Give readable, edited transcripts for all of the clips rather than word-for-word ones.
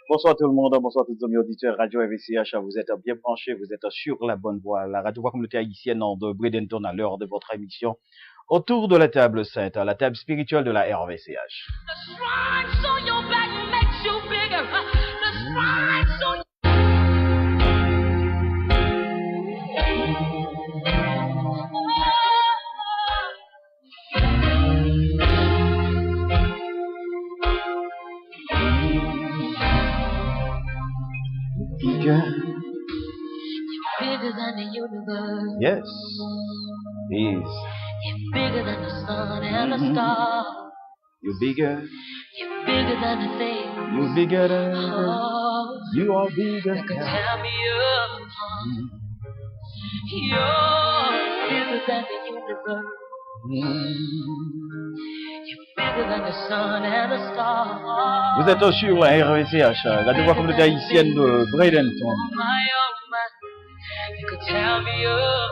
Bonsoir tout le monde, bonsoir tous les amis auditeurs Radio RVCH, vous êtes bien branchés, vous êtes sur la bonne voie, la radio voix communautaire haïtienne de Bradenton à l'heure de votre émission autour de la table sainte, la table spirituelle de la RVCH. You're bigger than the universe. Yes, he is. You're bigger than the sun and the stars. You're bigger. You're bigger than the things. You're bigger than. You are bigger. That could tear me up. You're bigger than the universe. You're bigger than the sun and the stars. Vous êtes sur la RVCH, radio voix communautaire haïtienne de Bradenton. You could tear me up.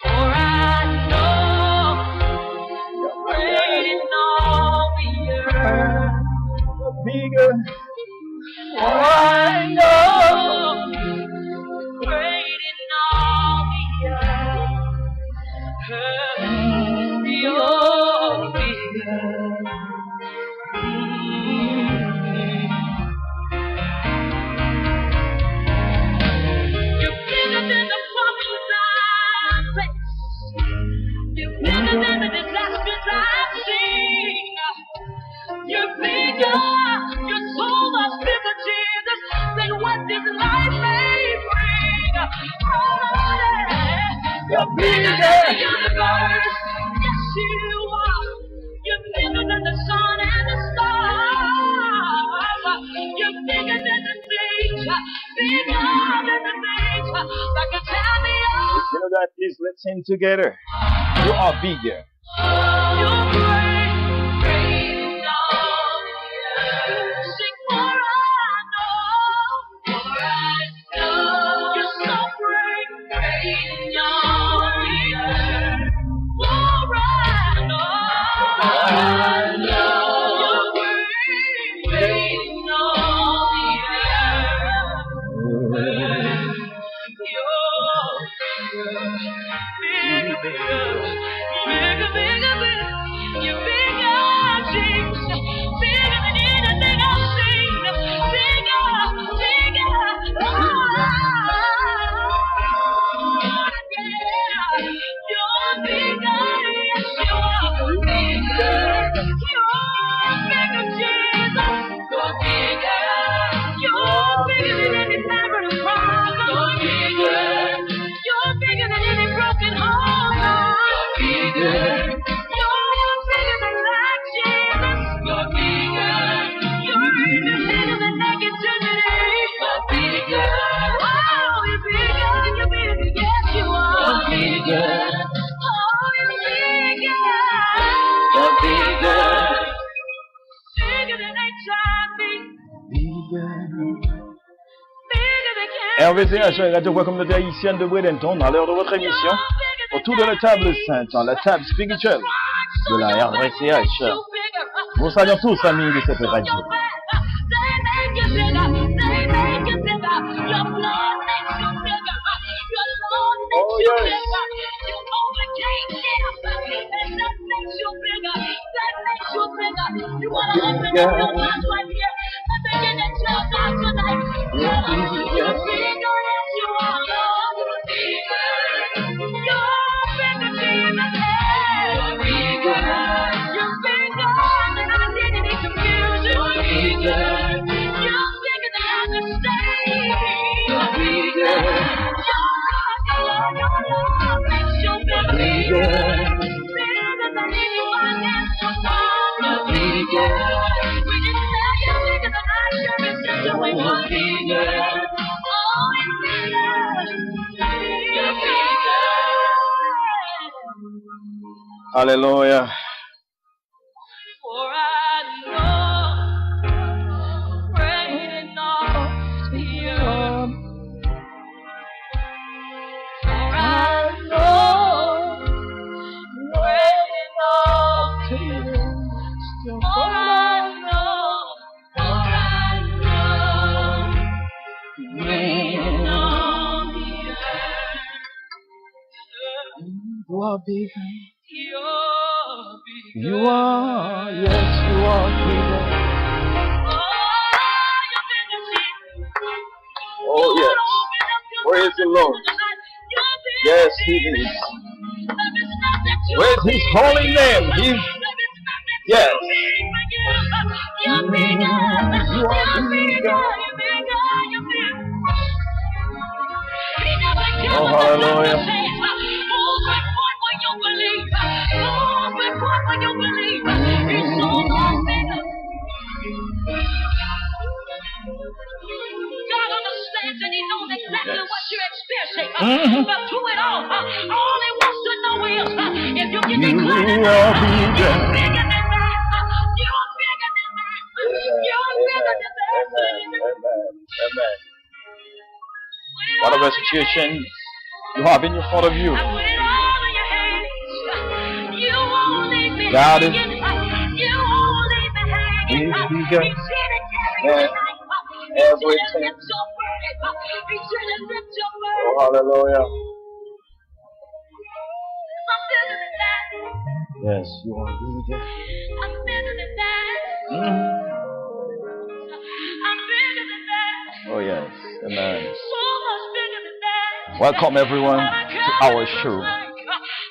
For I know you're great in all the earth. Bigger. For I know you're great in all the earth. You're bigger. You're bigger than the problems I face. You're bigger than the disasters I've seen. You're bigger. You're so much bigger, Jesus, than what this life may bring. Oh, yeah. You're bigger than the universe. Yes, you are. You're bigger than the sun and the stars. You're bigger than the things. Bigger than the things that can tear me up. You know that, please let's sing together. You are bigger. You're great, great in all the earth. Sing for I know, you're so great, great in all the earth. For I know, you're great, great in all the earth. You're bigger, bigger, bigger, bigger. You're bigger, Jesus. Bigger than anything I've seen. Bigger, bigger. Oh, yeah. You're bigger, yes, you are. Bigger. You're bigger, Jesus. You're bigger. You're bigger than any marital problem. You're bigger. You're bigger than any broken heart. You're bigger. You're bigger than that, Jesus. You're bigger. You're even bigger than negativity. You're bigger. Oh, you're bigger. You're bigger. Yes, you are. You're bigger. Oh, you're bigger. You're bigger. Bigger than HIV. Bigger. Bigger than cancer. RVCH, radio voix communautaire haïtienne de Bradenton, à l'heure de votre émission autour de la table sainte, la table spirituelle de la RVCH. Nous saluons tous amis de cette radio. Oh yes. You want to open up your mouth right here and begin to tell God tonight. You're bigger, yes, you are. You're bigger. You're bigger, Jesus. You're bigger. You're bigger than identity confusion. You're bigger. You're bigger than understanding. You're bigger. Your love makes you bigger. Bigger than anyone else. You're bigger. We didn't tell you bigger than I sure is situation. You're bigger. Oh, it's bigger. You're bigger. Hallelujah. For I know, great in all the earth. For I know, great in all the earth. For I know, are bigger. You're bigger. You are, yes, you are bigger. Oh, yes. Praise the Lord. Yes, He is. Praise His holy name. He's, yes. You're bigger. You are bigger. Oh, hallelujah. God understands and He knows exactly what you're experiencing. But through it all He wants to know is if you can declare that are you're bigger. bigger than that. You're bigger than that. You're bigger than that. Amen. Whatever situation you have in front of you, I put it all in your hands. You won't leave me God is- hanging. You won't leave me hanging. He's bigger He's here to carry than your life. He's here to everything. lift your burden. He's here to lift your burden. Oh, hallelujah. I'm bigger than that. Yes, you are bigger. I'm bigger than that. I'm bigger than that. Oh, yes. Amen. So much bigger than that. Welcome, everyone, I don't care to what our it show. looks like.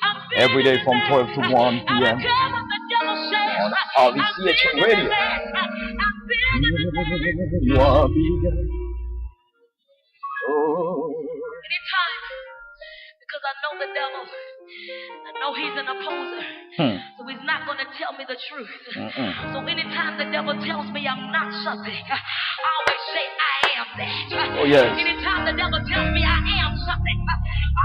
I'm bigger Every day than from that. 12 to 1 I don't p.m. care what the devil says. on I'm RVCH bigger than Radio. that. I'm bigger than that. You are bigger. Oh. Anytime, because I know the devil. I know he's an opposer. So he's not going to tell me the truth. So anytime the devil tells me I'm not something, I always say I am that. Oh, yes. Anytime the devil tells me I am something, I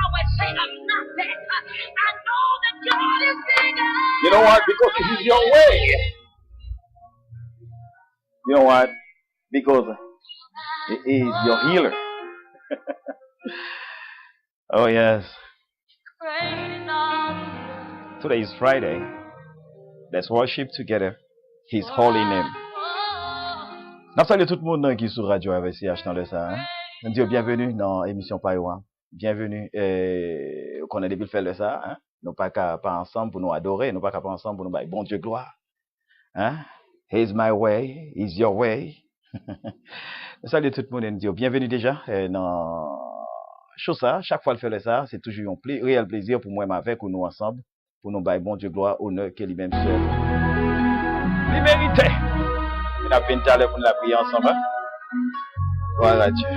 always say I'm not that. I know that God is bigger. You know what? Because it is your way. You know what? Because it is your healer. Oh, yes. Great enough. Today is Friday. Let's worship together His holy name. Nous saluons tout le monde qui est sur Radio AVCH dans le ça. Nous disons bienvenue dans l'émission Païwa. Bienvenue. Qu'on a depuis le fait de ça. Hein? Nous pas qu'à pas ensemble pour nous adorer. Nous pas qu'à pas ensemble pour nous bailler bon Dieu gloire. Hein? Here's my way. Is your way. Nous saluons tout le monde et nous disons bienvenue déjà dans chose ça. Chaque fois le fait de ça, c'est toujours un réel plaisir pour moi avec ou nous ensemble pour nous bailler bon Dieu gloire, honneur que lui-même seul. Les vérités. On a bien talent pour la prier ensemble. Hein? Voilà Dieu.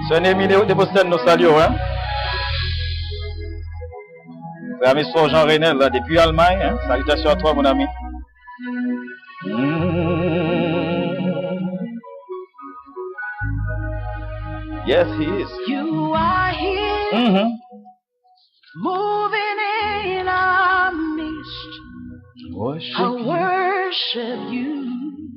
Son ami de Boston nous salue. Hein? Frère ami Jean Renel là, depuis Allemagne. Hein? Salutations à toi mon ami. Yes, He is. You are here, moving in our midst. Worship I you. worship you.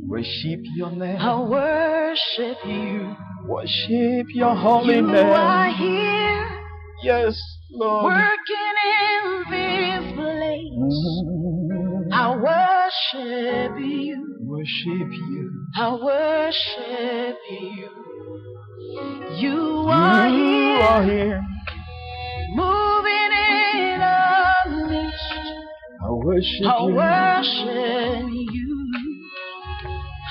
Worship your name. I worship you. Worship your holy You name. are here, Yes, Lord. working in this place. I worship you. Worship you. I worship you. You are You are here, here. moving in our midst. I worship I you. worship you.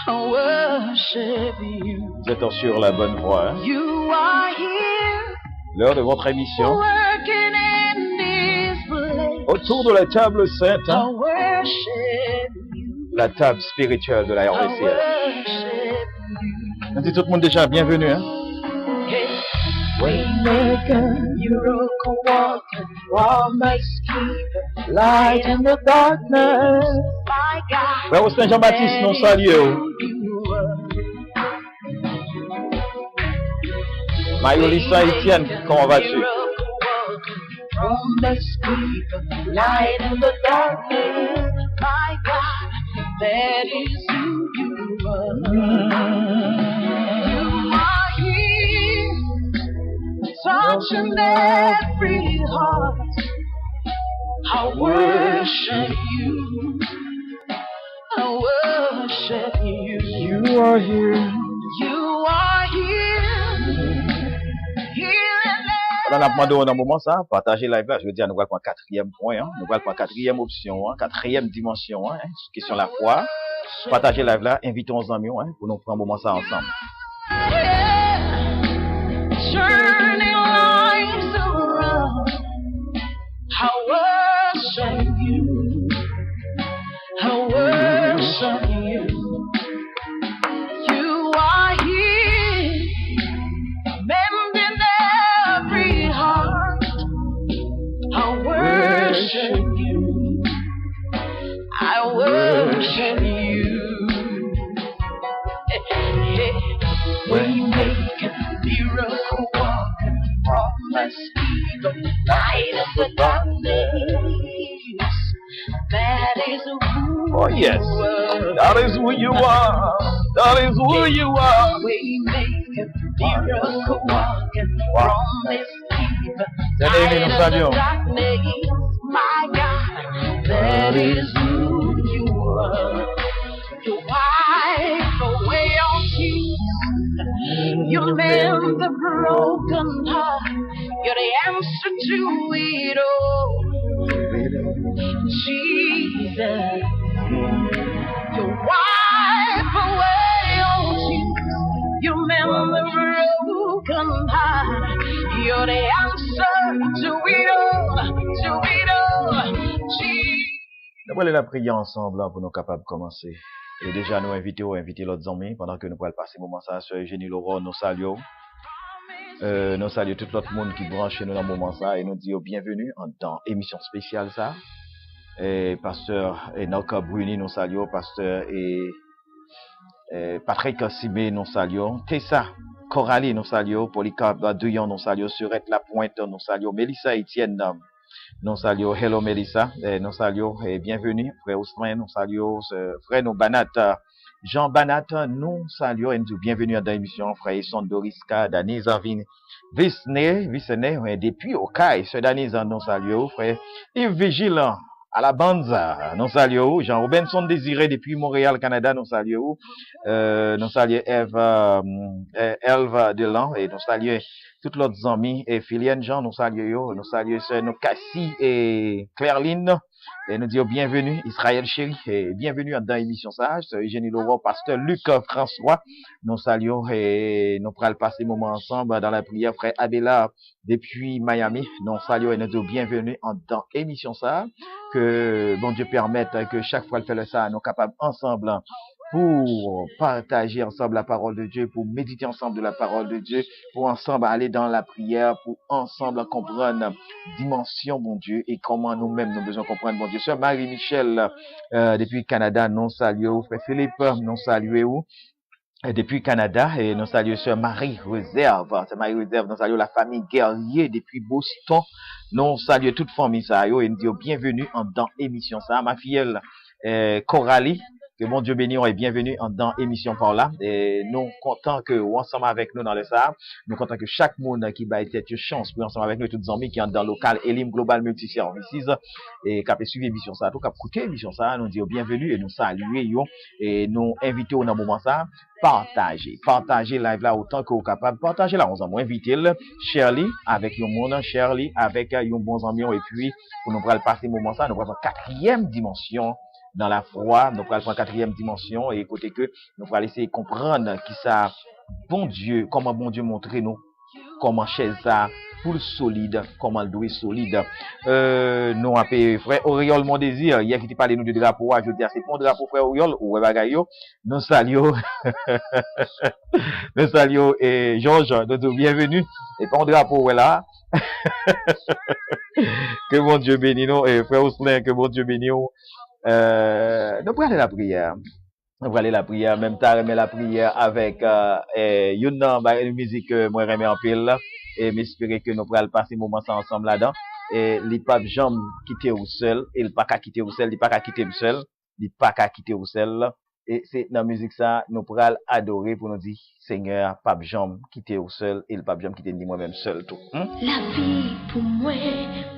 I worship you. Vous êtes sur la bonne voie. Hein? You are here, L'heure de votre émission. working in this place. Autour de la table sainte. I Hein? worship you. La table spirituelle de la I RVCH. worship you. On dit tout le monde déjà bienvenue. Hein? Hey. Waymaker, miracle worker, promise keeper, light in the darkness. My God, Frère Austin Jean-Baptiste nous salue. Marie-Lisa Etienne, comment vas-tu? Promise keeper, light in the darkness. My God, that is who you are. You are here, touching every heart. I worship you. I worship you. You are here. You are here, healing On a demandé dans un moment ça, partager live là. Je veux dire, nous allons prendre quatrième point, hein. Nous allons prendre quatrième option, hein, quatrième dimension, hein, question la foi. Partager live là, invitons nos amis, hein, pour nous prendre un moment ça ensemble. Turning lives around. I worship you. I worship you. You are here, mending every heart. I worship you. I worship you. Waymaker, miracle worker, promise keeper, light of the darkness. That is who Oh yes, you are. that is who you are. That is who you are. Waymaker, miracle worker, promise keeper, Tenez, nous light of the saluons. darkness. My God, that is who you are. You wipe away all tears. You mend the broken heart. You're the answer to it all. Jesus, you wipe away all tears. You mend the broken heart. You're the answer to it all. To it all. Jesus. Nous allons la prier ensemble hein, pour nous capables de commencer. Et déjà, nous inviter l'autre amis pendant que nous allons passer moment ça. Sœur Eugénie Laurent, nous saluons. Nous saluons tout l'autre monde qui branche nous dans le moment ça et nous disons bienvenue dans émission spéciale ça. Et pasteur Enoch Bruni, nous saluons. Pasteur et Patrick Simé, nous saluons. Tessa Coralie, nous saluons. Polycarpe Douillon, nous saluons. Surette Lapointe, nous saluons. Mélissa Etienne, nous saluons. Hello Mélissa, nous saluons et bienvenue. Frère Ousmane, nous saluons. Frère nous Banat, Jean Banat, nous saluons et nous disons bienvenue dans l'émission. Frère Esson Doriska, Danise Avine, Visne, depuis au CAI, ce Danise, nous saluons. Frère Yves Vigilant, à la Banza, nous saluons. Jean Robinson Désiré, depuis Montréal, Canada, nous saluons. Nous saluons Elva Delan et nous saluons toutes leurs amis et Philienne Jean, nous saluons. Nous saluons nos Cassie et Clairline. Et nous disons bienvenue, Israël Chéri, et bienvenue dans l'émission Sage, Eugénie Laurent, pasteur Luc François. Nous saluons et nous pourrons passer un moment ensemble dans la prière. Frère Abela, depuis Miami, nous saluons et nous disons bienvenue dans l'émission Sage. Que bon Dieu permette que chaque fois qu'elle fait ça, nous sommes capables ensemble pour partager ensemble la parole de Dieu, pour méditer ensemble de la parole de Dieu, pour ensemble aller dans la prière, pour ensemble comprendre dimension, bon Dieu, et comment nous-mêmes nous besoin comprendre, bon Dieu. Sœur Marie-Michel, depuis Canada, nous saluons. Frère Philippe, nous saluons. Depuis Canada, et nous saluons Sœur Marie Réserve. Sœur Marie Réserve, nous saluons la famille Guerrier depuis Boston. Nous saluons toute famille ça, et nous disons bienvenue dans l'émission ça. Ma filleule, Coralie, que bon Dieu bénisse et bienvenue dans l'émission par là. Et nous contents que vous ensemble avec nous dans le ça. Nous contents que chaque monde qui va être une chance pour ensemble avec nous, toutes les amis qui sont dans le local Elim Global Multi-Services et qui a suivi l'émission ça, tout qui a écouté l'émission ça, nous disons bienvenue et nous saluons et nous invitons dans le moment ça. Partagez live là autant que vous capable. Partagez là, on s'en invité Shirley avec un monde, Shirley avec un bon ami et puis pour nous prendre passer moment ça, nous prenons quatrième dimension dans la foi, nous prenons quatrième dimension et écoutez que nous allons essayer de comprendre qui ça bon Dieu, comment bon Dieu montre nous comment chez ça pour solide, comment le doit solide. Nous appelons frère Oriol Mon Désir, hier qui parlait nous de drapeau, je veux dire c'est mon drapeau frère Oriol ou bagayo. Nous saluons nous saluons et Georges, nous bienvenue et pas un drapeau là. Que bon Dieu bénisse nous et frère Ousmane, que bon Dieu bénisse nous. Nous allons aller la prière. Nous allons aller la prière, même temps remet la prière avec une musique moi remet en pile et m'espérer que nous pourrons passer un moment ensemble là-dedans et les pas jamais quitter ou seul et le pas qu'à quitter ou seul, il pas qu'à quitter ou seul, il pas qu'à quitter ou seul et c'est dans la musique ça nous pourrons adorer pour nous dire Seigneur pas jamais quitter ou seul et le pas jamais quitter ni moi-même seul tout. La vie pour moi,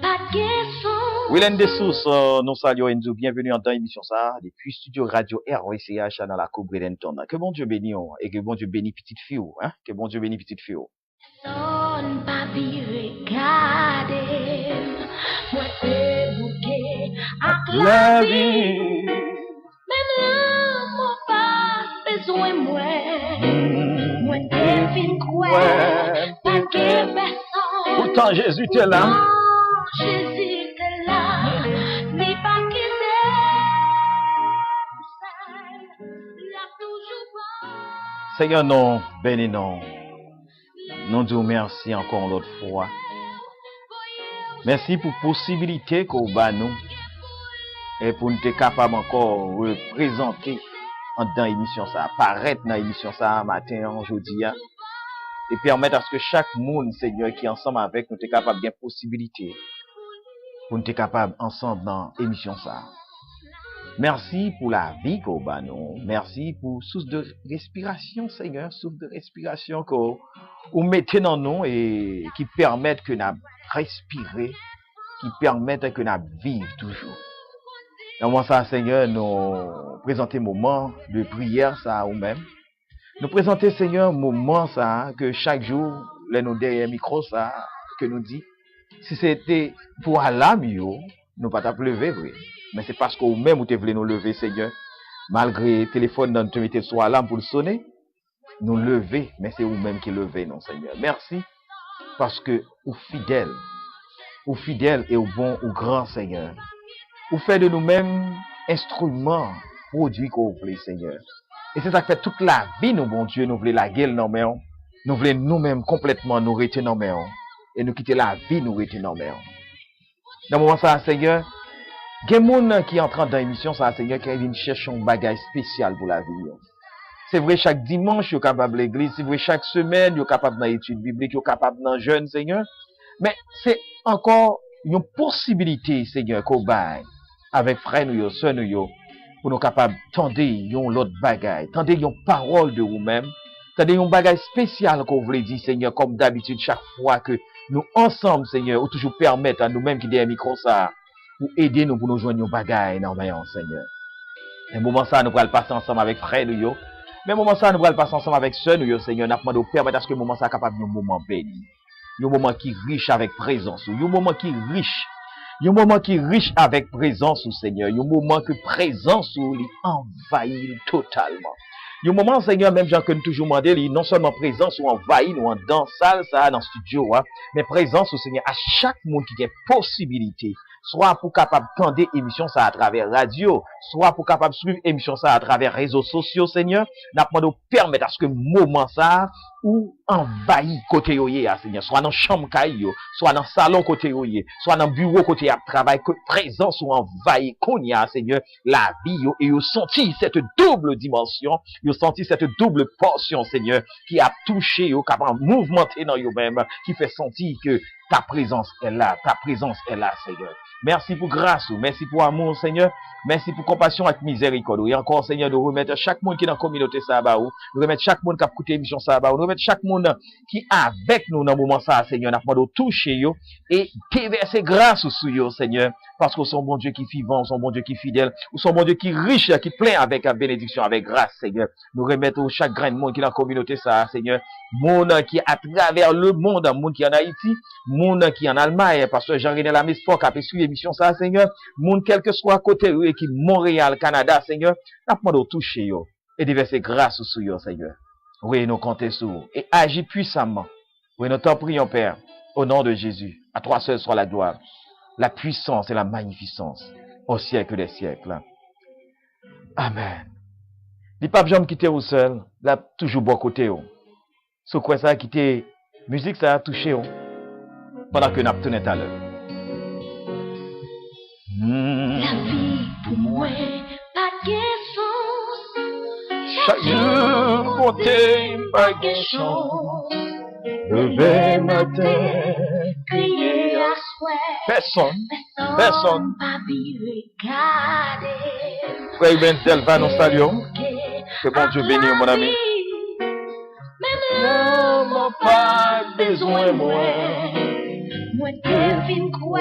pas de question. Willen Dessous, nous saluons et nous bienvenue dans l'émission ça, depuis Studio Radio ROCH dans la Coupe Bradenton. Que bon Dieu bénisse et que bon Dieu bénisse petite fille, hein? Que bon Dieu bénisse petite fille. Son papier gade, moi te bouquet à La la vie. vie. Même là, mon pas besoin moi te fin quoi, pas que personne. Pourtant Jésus t'es là. Non, Jésus t'es là, mais pas quitté. L'a toujours pas. Seigneur, non, béni non. Nous disons merci encore l'autre fois. Merci pour la possibilité qu'on bat nous et pour nous être capable encore de représenter dans l'émission ça, apparaître dans l'émission ça matin, aujourd'hui, et permettre à ce que chaque monde, Seigneur, qui est ensemble avec nous, est capable de possibilité pour nous être capable ensemble dans l'émission ça. Merci pour la vie qu'on bat nous. Merci pour source de respiration, Seigneur, source de respiration qu'on mettez dans nous et qui permettent que nous respirer, qui permettent que nous vivons toujours. Dans moi ça, Seigneur, nous présenter moment de prière ça ou même. Nous présenter, Seigneur, moment ça que chaque jour, les nous derrière micro ça que nous dit, si c'était pour Allah mieux, nous pas lever, oui. Mais c'est parce que vous-même, vous voulez nous lever, Seigneur. Malgré le téléphone, nous te mettez sur alarme pour le sonner, nous lever, mais c'est vous-même qui levez, non, Seigneur. Merci, parce que vous fidèle et au bon, au grand, Seigneur. Vous faites de nous-mêmes instruments, produits qu'on voulez, Seigneur. Et c'est ça qui fait toute la vie, nous, bon Dieu, nous voulons la gueule, non, mais nous voulons nous-mêmes complètement nous rester, non, mais et nous quitter la vie, nous rester, non, mais dans le moment ça, Seigneur, il y a des gens qui entrent dans l'émission, ça, Seigneur, qui viennent chercher un bagage spécial pour la vie. C'est vrai, chaque dimanche, vous êtes capable de l'église. C'est vrai, chaque semaine, vous êtes capable dans l'étude biblique, vous êtes capable dans le jeûne, Seigneur. Mais c'est encore une possibilité, Seigneur, qu'on baille avec frère nous, soeur nous, pour nous capables tendre l'autre bagage, tendre une parole de vous-même, tendre un bagage spécial qu'on voulait dire, Seigneur, comme d'habitude, chaque fois que nous ensemble, Seigneur, ou toujours permettre à nous-mêmes qui des micro ça, pour aider nous, pour nous joindre nos bagages dans le Seigneur. Un moment ça, nous allons passer ensemble avec frère nous, mais un moment ça, nous allons passer ensemble avec soeur nous, Seigneur, nous allons permettre à ce que le moment ça capable de un moment béni. Un moment qui est riche avec présence, un moment qui est riche. Un moment qui est riche avec présence, Seigneur. Un moment que présence lui envahit totalement. Un moment, Seigneur, même gens que nous toujours demandé, non seulement présence ou envahit nous dans salle, ça, dans le studio, mais présence, Seigneur, à chaque monde qui a possibilité. Soit pour capable tendre émission ça à travers radio, soit pour capable suivre émission ça à travers réseaux sociaux, Seigneur. N'a pas de permettre à ce que moment ça ou envahit côté yoye, Seigneur, soit dans chambre caillou, soit dans salon côté yoye, soit dans bureau côté à travail, que présence ou envahit konya, Seigneur, la vie yo, et yo senti cette double dimension, yo senti cette double portion, Seigneur, qui a touché yo, capable mouvementer dans yo même, qui fait sentir que ta présence est là, Seigneur. Merci pour grâce, merci pour amour, Seigneur. Merci pour compassion et miséricorde. Et encore, Seigneur, de remettre chaque monde qui est dans la communauté Saba, de remettre chaque monde qui a écouté l'émission Saba, de remettre chaque monde qui est avec nous dans le moment ça, Seigneur, n'a pas de toucher yo et déverser grâce sur yo, Seigneur, parce que son bon Dieu qui est vivant, son bon Dieu qui est fidèle, ou son bon Dieu qui est riche, qui est plein avec la bénédiction, avec grâce, Seigneur. Nous remettons chaque grain de monde qui est dans la communauté ça, Seigneur, monde qui est à travers le monde, monde qui est en Haïti, monde qui est en Allemagne, parce que Jean-René Lamesport qui a suivi l'émission ça, Seigneur, monde quel que soit côté qui Montréal, Canada, Seigneur, n'a pas de toucher yo et déverser grâce sur yo, Seigneur. Oui, nous comptons sur vous et agis puissamment. Oui, nous t'en prions, Père, au nom de Jésus. À toi seul soit la gloire, la puissance et la magnificence au siècle des siècles. Amen. Les papes jamais quitter vous seul, là toujours bon côté yo. Sur quoi ça a quitté musique ça a touché yo pendant que nous avons tenu à l'heure. La vie pour moi, pas de sens. Chaque jour, compter, pas de chance. Lever matin, crier à souhait. Personne. Pas regarder. Frère Ben Delva, nous saluons. Que bon Dieu bénisse, mon ami. Même l'homme pas besoin moi. Moi devine quoi,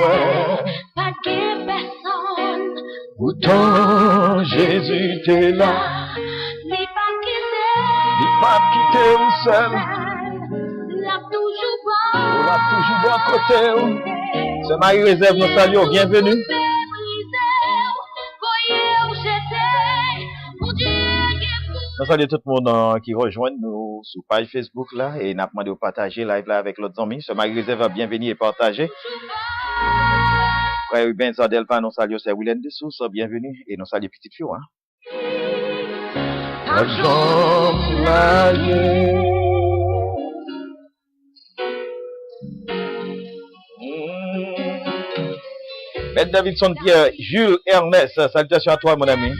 pas de personne. Pourtant, Jésus t'est là. N'est pas quitté ou seul. L'a toujours pas. toujours bon côté. C'est Marie Réserve, nous saluons, bienvenue. Nous saluons tout le monde qui rejoint nous sur page Facebook là et n'a demandé de partager live là avec l'autre amis. C'est Marie Réserve, bienvenue et partagez. Frère Ruben Zadelpa, nous saluons, c'est Willen Dessous, bienvenue et nous saluons petite fille. Hein? Maître Davidson Pierre, Jules Ernest, salutations à toi mon ami.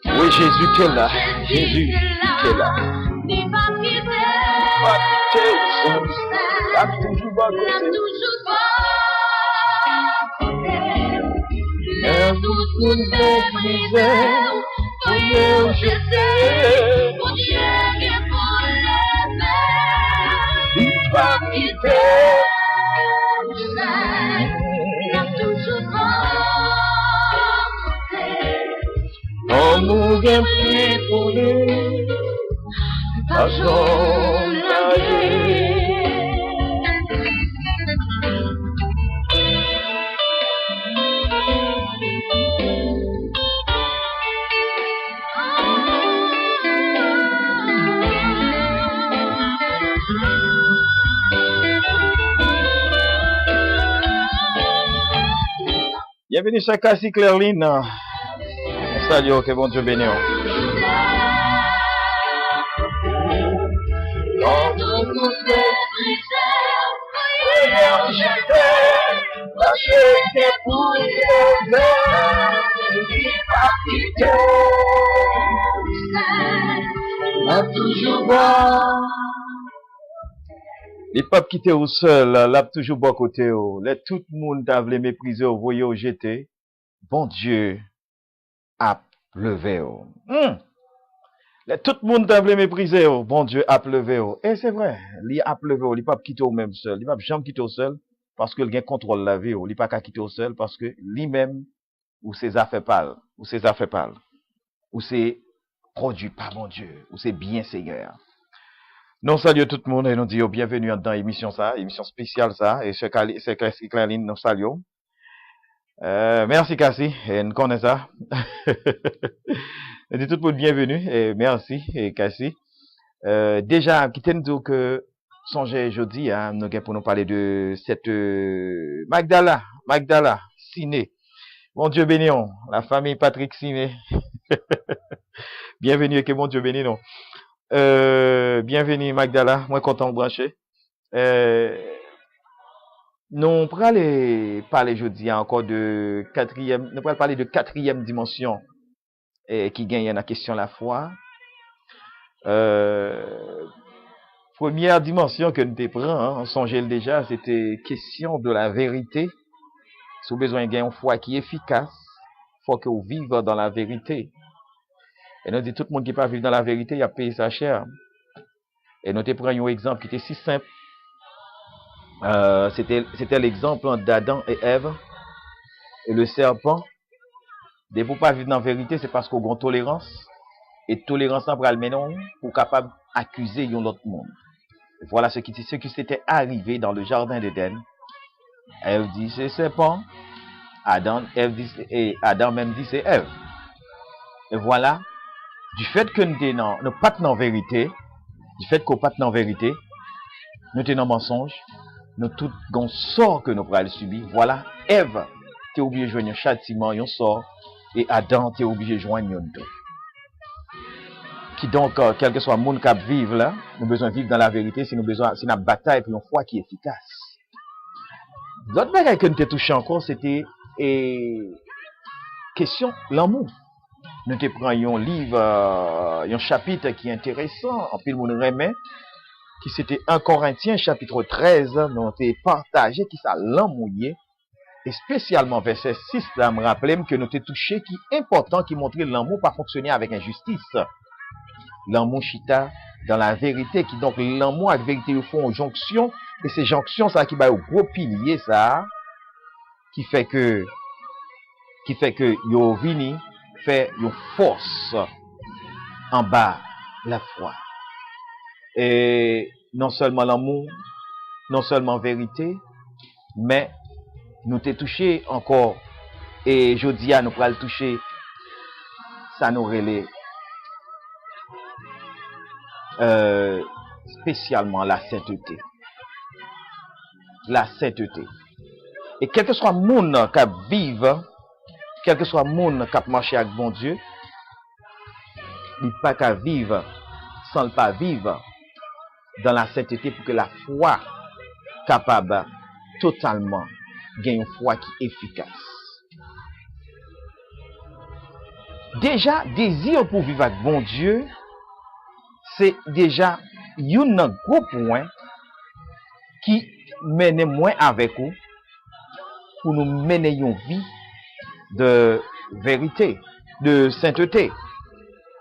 Oui, Jésus qui est là. Jésus qui est là. Bienvenue sur Cassie Clairline. Salut, que bon Dieu bénisse. Les papes qui étaient au seul, là toujours bon côté, les tout le monde a voulu mépriser, voyez au jeté. Bon Dieu a levé. Les tout le monde a voulu mépriser, bon Dieu a levé. Et c'est vrai, il a levé, il pas quitter au même seul, il pas jamais quitter au seul parce que il contrôle la vie, il pas qu'à quitter au seul parce que lui-même ou ses affaires parlent, ou c'est produit par mon Dieu, ou c'est bien Seigneur. Nous saluons tout le monde et nous disons bienvenue dans l'émission ça, émission spéciale ça, et c'est Cassie Clairline, nous saluons. Merci Cassie, et nous connaissons ça. Nous disons tout le monde bienvenue, et merci et Cassie. Déjà, quittez-nous que songez jeudi, hein, nous pour nous parler de cette Magdala, Ciné. Mon Dieu béni, la famille Patrick Ciné. Bienvenue et que mon Dieu béni nous. Bienvenue Magdala, moi content de brancher. Nous pourrons parler jeudi encore de quatrième dimension qui gagne la question la foi. Première dimension que nous prenons, on songeait déjà, c'était question de la vérité. Si vous avez besoin d'une foi qui est efficace, il faut que vous viviez dans la vérité. Et nous dit tout le monde qui ne peut pas vivre dans la vérité, il a payé sa chair. Et nous te prenons un exemple qui était si simple. C'était l'exemple d'Adam et Ève et le serpent. De pour pas vivre dans la vérité, c'est parce qu'on a une tolérance. Et tolérance pour le mener pour capable d'accuser l'autre monde. Et voilà ce qui s'était arrivé dans le jardin d'Éden. Ève dit c'est serpent. Adam même dit c'est Ève. Et voilà. Du fait que nous ne pas dans vérité, nous sommes dans mensonge, nous tout gon sort que nous pourrons subir. Voilà, Ève, tu es obligé de joindre un châtiment, un sort, et Adam, tu es obligé de joindre un dos. Qui donc, quel que soit le monde qui vivre là, nous avons besoin de vivre dans la vérité, si nous avons une bataille pour une foi qui est efficace. L'autre bagaille que nous t'ai touché encore, c'était question l'amour. Nous te prenons un livre, un chapitre qui est intéressant, en pile mon remet, qui c'était 1 Corinthiens chapitre 13, nous t'ai partagé qui ça l'amour Et spécialement verset 6, là, me rappelle que nous t'ai touché qui est important, qui montrait l'amour pas fonctionner avec injustice. L'amour chita dans la vérité, qui donc l'amour avec vérité ils font jonction, et ces jonctions, ça qui va au gros pilier, ça, qui fait que yo vini fait une force en bas la foi. Et non seulement l'amour, non seulement vérité, mais nous t'ai touché encore, et jeudi à nous pourra le toucher, ça nous relève spécialement la sainteté. La sainteté. Et quel que soit le monde qui vive, quel que soit le monde qui marche avec bon Dieu, il n'est pas qu'à vivre sans le pas vivre dans la sainteté pour que la foi capable totalement gagner une foi qui est efficace. Déjà, désir pour vivre avec bon Dieu, c'est déjà un gros point qui mène moins avec vous pour nous mener une vie de vérité, de sainteté.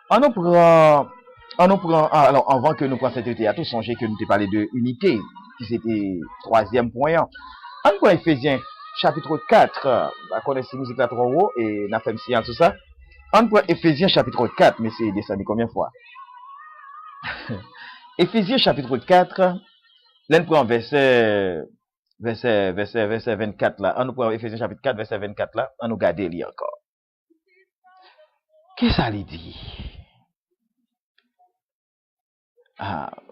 On nous prend, alors avant que nous prenions sainteté, à tout songer que nous t'ai parlé de unité, qui c'était troisième point. On prend Éphésiens chapitre 4, on connaît si musique là trop haut et n'a fait science tout ça. On prend Éphésiens chapitre 4, mais c'est descendu combien de fois? Éphésiens chapitre 4, l'un prend verset 24 là. On nous prend Éphésiens chapitre 4, verset 24 là. On nous garde lire encore. Qu'est-ce que ça lui dit?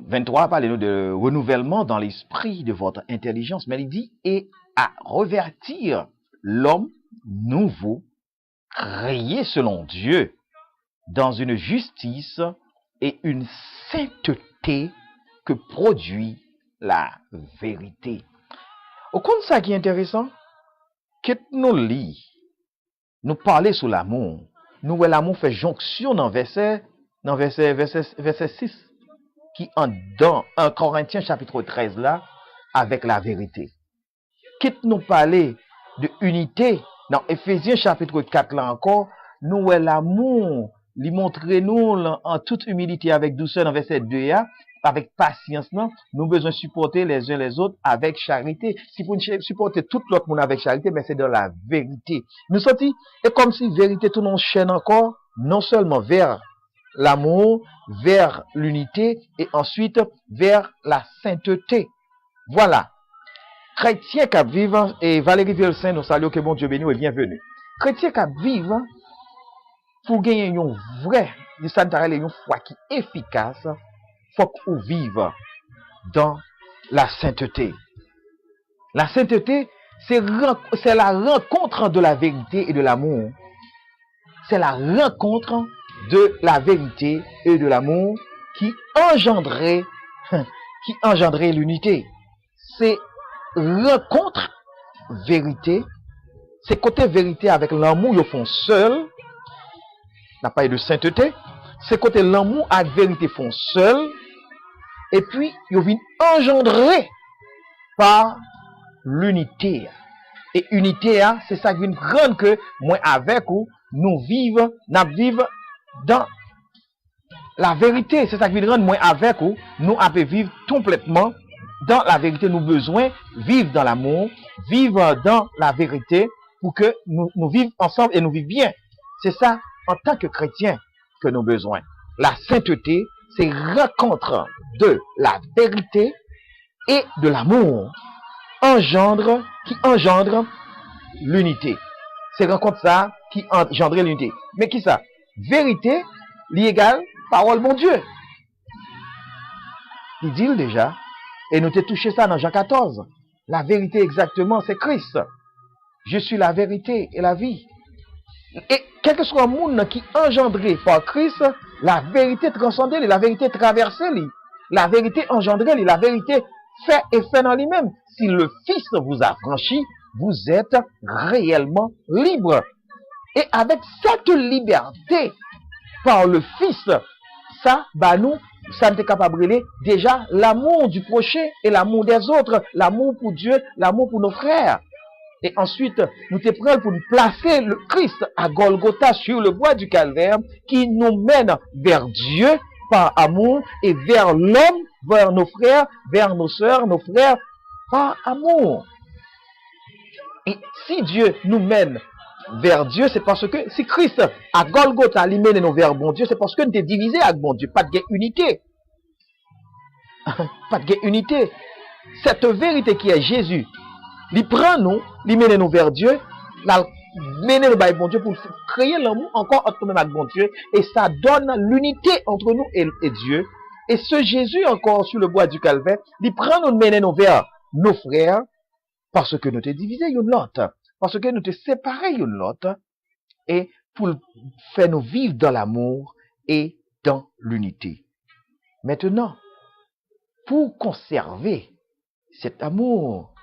23, parlez-nous de renouvellement dans l'esprit de votre intelligence. Mais il dit, et à revertir l'homme nouveau, créé selon Dieu, dans une justice et une sainteté que produit la vérité. Au compte ça qui est intéressant, que nous lit, nous parler sur l'amour, nous l'amour fait jonction dans verset 6, qui en dans 1 Corinthiens chapitre 13 là, avec la vérité. Quitte nous parler de unité, dans Éphésiens chapitre 4 là encore, nous l'amour, lui montrer nous en toute humilité avec douceur dans verset 2 avec patience, non, nous besoin supporter les uns les autres avec charité. Si vous supporter tout l'autre monde avec charité, mais c'est dans la vérité. Nous sortis, et comme si vérité tout nous chaîne encore, non seulement vers l'amour, vers l'unité, et ensuite vers la sainteté. Voilà. Chrétien qui vivent, et Valérie Vielsaint nous salue, que bon Dieu béni et bienvenue. Chrétien qui vivent, pour gagner une vraie, une foi qui est efficace, faut qu'on vive dans la sainteté. La sainteté, c'est la rencontre de la vérité et de l'amour. C'est la rencontre de la vérité et de l'amour qui engendrait l'unité. C'est rencontre vérité, c'est côté vérité avec l'amour, ils font seul. N'a pas eu de sainteté. C'est côté l'amour avec vérité font seul. Et puis, ils viennent engendrer par l'unité. Et unité, c'est ça qui vient rendre que moi avec ou nous vivons dans la vérité. C'est ça qui vient rendre moi avec ou nous avons vivre complètement dans la vérité. Nous besoin vivre dans l'amour, vivre dans la vérité pour que nous vivions ensemble et nous vivions bien. C'est ça, en tant que chrétien, que nous avons besoin. La sainteté, c'est rencontre de la vérité et de l'amour qui engendre l'unité. C'est rencontre ça qui engendre l'unité. Mais qui ça? Vérité, l'égale parole mon Dieu. Il dit déjà, et nous t'ai touché ça dans Jean 14. La vérité exactement, c'est Christ. Je suis la vérité et la vie. Et quel que soit le monde qui est engendré par Christ, la vérité transcendée, la vérité traversée, la vérité engendrée, la vérité fait et fait dans lui-même. Si le Fils vous a franchi, vous êtes réellement libre. Et avec cette liberté par le Fils, ça, nous, ça nous est capable de brûler déjà l'amour du prochain et l'amour des autres, l'amour pour Dieu, l'amour pour nos frères. Et ensuite, nous te prêts pour nous placer le Christ à Golgotha sur le bois du calvaire qui nous mène vers Dieu par amour et vers l'homme, vers nos frères, vers nos sœurs, nos frères par amour. Et si Dieu nous mène vers Dieu, c'est parce que si Christ à Golgotha lui mène nous vers bon Dieu, c'est parce que nous sommes divisés avec bon Dieu. Pas de unité. Pas de unité. Cette vérité qui est Jésus, il prend nous, il mène nous vers Dieu, il mène nous vers bon Dieu pour créer l'amour encore entre nous avec bon Dieu. Et ça donne l'unité entre nous et Dieu. Et ce Jésus encore sur le bois du calvaire, il prend nous, mène nous vers nos frères, parce que nous te divisés une l'autre, parce que nous te séparés une l'autre, et pour faire nous vivre dans l'amour et dans l'unité. Maintenant, pour conserver cet amour,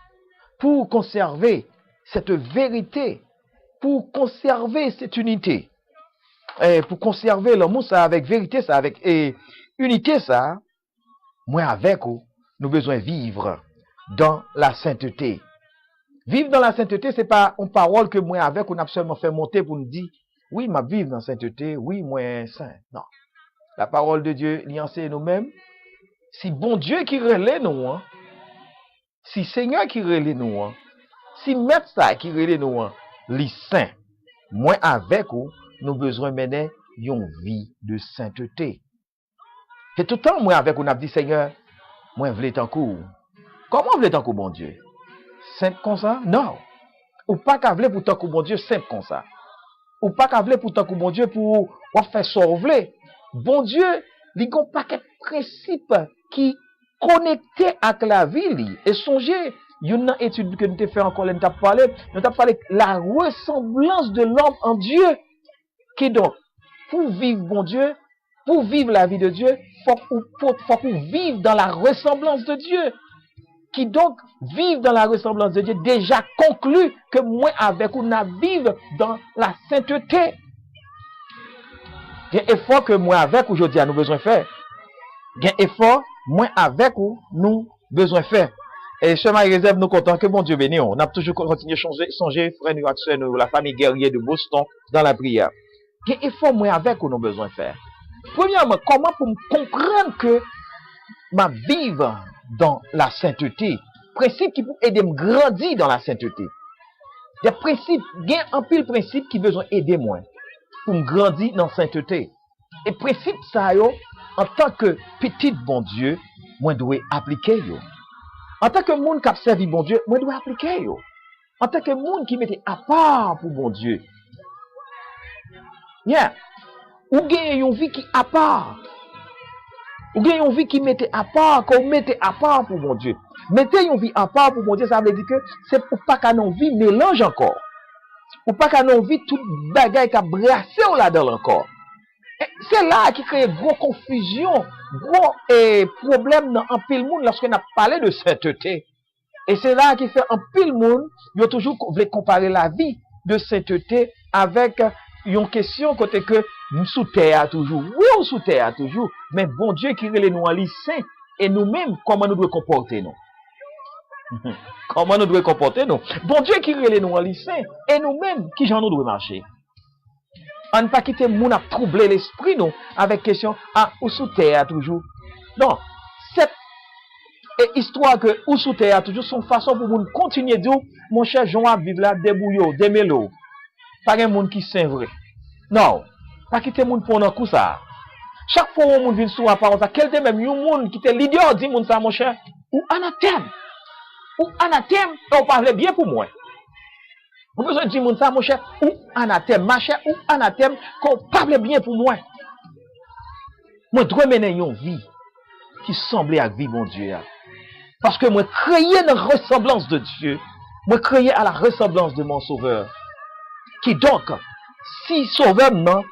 pour conserver cette vérité, pour conserver cette unité, et pour conserver l'amour, ça avec vérité, ça avec unité, ça, moi avec vous, nous besoin vivre dans la sainteté. Vivre dans la sainteté, c'est pas une parole que moi avec on a seulement fait monter pour nous dire, oui, ma vivre dans la sainteté, oui, moi saint. Non. La parole de Dieu, l'y enseigne nous-mêmes. Si bon Dieu qui relève nous, hein, si Seigneur qui relève nous, hein, si Maître ça qui relève nous, hein, les saints, moi avec vous, nous besoin mener une vie de sainteté. Et tout le temps, moi avec vous, on a dit, Seigneur, moi je veux t'en cours. Comment vous voulez t'en cours, bon Dieu? Simple comme ça? Non. Ou pas qu'à vouloir pour t'en cours, bon Dieu, simple comme ça. Ou pas qu'à vouloir pour t'en cours, bon Dieu, pour faire sauver. Bon Dieu, il y a un paquet de principes qui connectés avec la vie. Et songez, il y a une étude que nous avons fait encore, nous avons parlé de la ressemblance de l'homme en Dieu. Qui donc, pour vivre bon Dieu, pour vivre la vie de Dieu, faut vivre dans la ressemblance de Dieu. Qui donc vivent dans la ressemblance de Dieu, déjà conclut que moi avec vous, nous vivons dans la sainteté. Il y a un effort que moi avec aujourd'hui, nous besoin faire. Il y a un effort, moi avec vous, nous besoin faire. Et chemin réserve, nous comptons que bon Dieu béni. On a toujours continué à songer, frère, nous, la famille guerrière de Boston, dans la prière. Il y a un effort, moi avec vous, nous besoin faire. Premièrement, comment pour me comprendre que ma vivre dans la sainteté, principe qui peut aider me grandir dans la sainteté. Des principes, il y a un pile principe qui besoin aider moi pour me grandir dans la sainteté. Et principe ça yo, en tant que petit bon Dieu, moi dois appliquer yo. En tant que monde qui a servi bon Dieu, moi dois appliquer yo. En tant que monde qui mettait à part pour bon Dieu. Yeah. Ou gagne une vie qui à part. Ou gagne une vie qui mettait à part, qu'on mettait à part pour mon Dieu. Mettez une vie à part pour mon Dieu, ça veut dire que c'est pour pas qu'à nos vies mélange encore. Pour pas qu'à nos vies tout bagaille qui a brassé là-dedans encore. C'est là qui crée gros confusion, gros problème dans un pile monde lorsqu'on a parlé de sainteté. Et c'est là qui fait un pile monde, il a toujours voulu comparer la vie de sainteté avec une question côté que nous sous terre toujours. Oui, on sous terre toujours, mais bon Dieu qui relève nous en lit saint et nous-mêmes comment nous devons comporter nous. Comment nous devons comporter nous. Bon Dieu qui relève nous en lit saint et nous-mêmes qui j'en nous devons marcher. On ne pas quitter moun a troubler l'esprit nous avec question ou sous terre toujours. Non, cette histoire que ou sous terre toujours son façon pour nous continuer de dire mon cher Jean a vivre là débouillot, démelo. Pas un monde qui saint vrai. Non, pas quitter moun pour un coup ça. Chaque fois où moun vient sur la parole ça, quelqu'un même un monde qui était leader dit moun ça mon cher ou anathème. Ou anathème, on parle bien pour moi. Vous besoin de dire moun ça mon cher ou anathème, ma chère ou anathème qu'on parle bien pour moi. Moi dois mener une vie qui semblait à vie bon Dieu. Parce que moi créé dans la ressemblance de Dieu, moi créé à la ressemblance de mon sauveur. Qui donc, si sauveur non,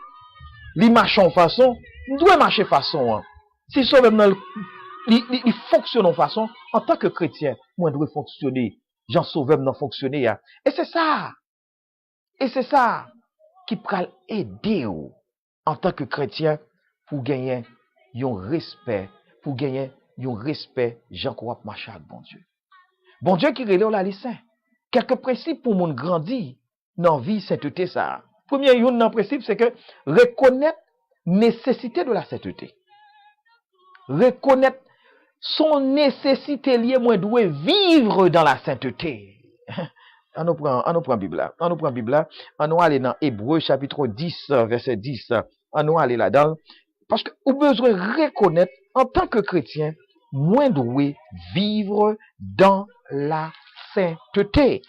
il marche en façon, il doit marcher façon. Si sauveur non, il fonctionne en façon, en tant que chrétien, moi je dois fonctionner. Jean sauveur non fonctionner. Et c'est ça. Et c'est ça qui peut aider en tant que chrétien pour gagner un respect, pour gagner un respect, Jean crois marcher avec bon Dieu. Bon Dieu qui relève la licence. quelques principes pour moun grandi dans vie sainteté ça. Premier yon nan principe c'est que reconnaître nécessité de la sainteté. Reconnaître son nécessité liée moi doit vivre dans la sainteté. On nous prend Bible là. On nous aller dans Hébreux chapitre 10 verset 10. On nous aller là-dedans parce que ou besoin reconnaître en tant que chrétien moi doit vivre dans la sainteté.